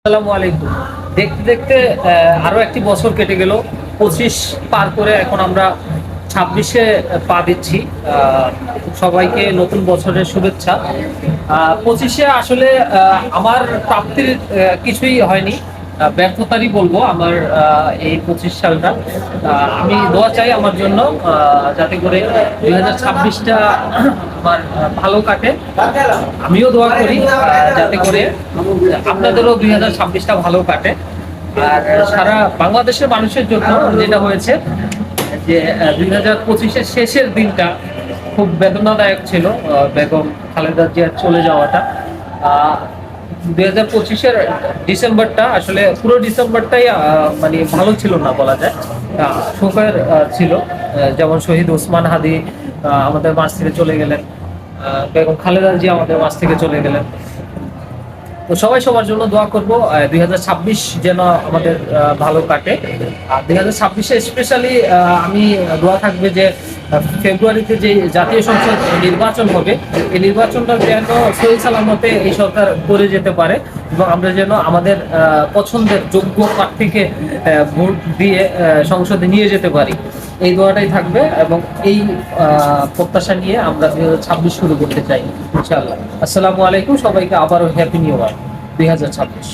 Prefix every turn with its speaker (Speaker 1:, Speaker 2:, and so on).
Speaker 1: আসসালামু আলাইকুম। দেখতে দেখতে আরো একটি বছর কেটে গেল। 25 পার করে এখন আমরা 26-এ পা দিচ্ছি। সবাইকে নতুন বছরের শুভেচ্ছা। 25-এ আসলে আমার প্রাপ্তির কিছুই হয়নি, ব্যর্থতারই বলবো আমার এই 25 সালটা। আমি দোয়া চাই আমার জন্য, যাতে করে 2026টা আমার ভালো কাটে। আমিও দোয়া করি যাতে করে আপনাদেরও 2026টা ভালো কাটে। আর সারা বাংলাদেশের মানুষের জন্য যেটা হয়েছে যে 2025-এর শেষের দিনটা খুব বেদনাদায়ক ছিল, বেগম খালেদা জিয়ার চলে যাওয়াটা। 2025-এর ডিসেম্বরটা আসলে পুরো ডিসেম্বরটাই মানে ভালো ছিল না বলা যায়, শোকের ছিল। যেমন শহীদ ওসমান হাদি আমাদের মাঝ থেকে চলে গেলেন, বেগম খালেদা জিয়া আমাদের মাঝ থেকে চলে গেলেন। তো সবাই সবার জন্য দোয়া করব 2026 যেন আমাদের ভালো কাটে। আর 2026-এ স্পেশালি আমি দোয়া থাকবে যে ফেব্রুয়ারিতে যে জাতীয় সংসদ নির্বাচন হবে, এই নির্বাচনটা যেন সহি সালামতে এই সরকার করে যেতে পারে এবং আমরা যেন আমাদের পছন্দের যোগ্য প্রার্থীকে ভোট দিয়ে সংসদে নিয়ে যেতে পারি। এই দোয়াটাই থাকবে এবং এই প্রত্যাশা নিয়ে আমরা 2026 শুরু করতে চাই ইনশাআল্লাহ। আসসালামু আলাইকুম, সবাইকে আবারও হ্যাপি নিউ ইয়ার 2026।